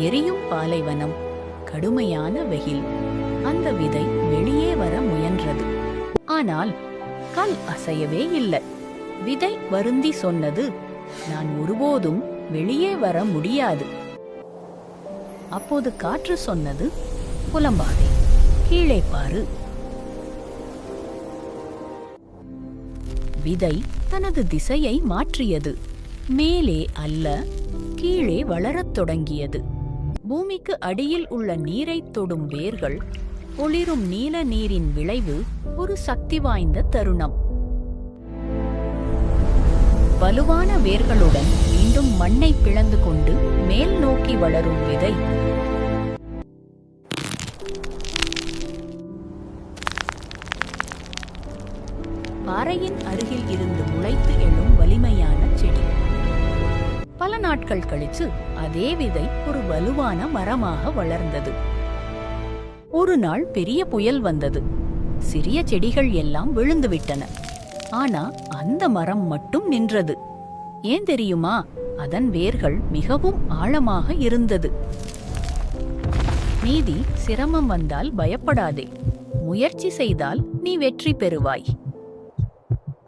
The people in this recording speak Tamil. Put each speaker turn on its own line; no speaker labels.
எரியும் பாலைவனம், கடுமையான வெயில். அந்த விதை வெளியே வர முயன்றது. ஆனால் கல் அசையவே இல்லை. விதை வருந்தி சொன்னது, நான் ஒருபோதும் வெளியே வர முடியாது. அப்போது காற்று சொன்னது, புலம்பாதே, கீழே பாரு. விதை தனது திசையை மாற்றியது. மேலே அல்ல, கீழே வளரத் தொடங்கியது. பூமிக்கு அடியில் உள்ள நீரைத் தொடும் வேர்கள், ஒளிரும் நீல நீரின் விளைவு ஒரு சக்தி வாய்ந்த தருணம். வலுவான வேர்களுடன் மீண்டும் மண்ணை பிளந்து கொண்டு மேல் நோக்கி வளரும் விதை. பாறையின் அருகில் இருந்து முளைத்து எழும் வலிமையான செடி. பல நாட்கள் கழித்து அதே விதை ஒரு வலுவான மரமாக வளர்ந்தது. ஒரு நாள் பெரிய புயல் வந்தது. சிறிய செடிகள் எல்லாம் விழுந்துவிட்டன. ஆனா அந்த மரம் மட்டும் நின்றது. ஏன் தெரியுமா? அதன் வேர்கள் மிகவும் ஆழமாக இருந்தது. நீதி, சிரமம் வந்தால் பயப்படாதே. முயற்சி செய்தால் நீ வெற்றி பெறுவாய்.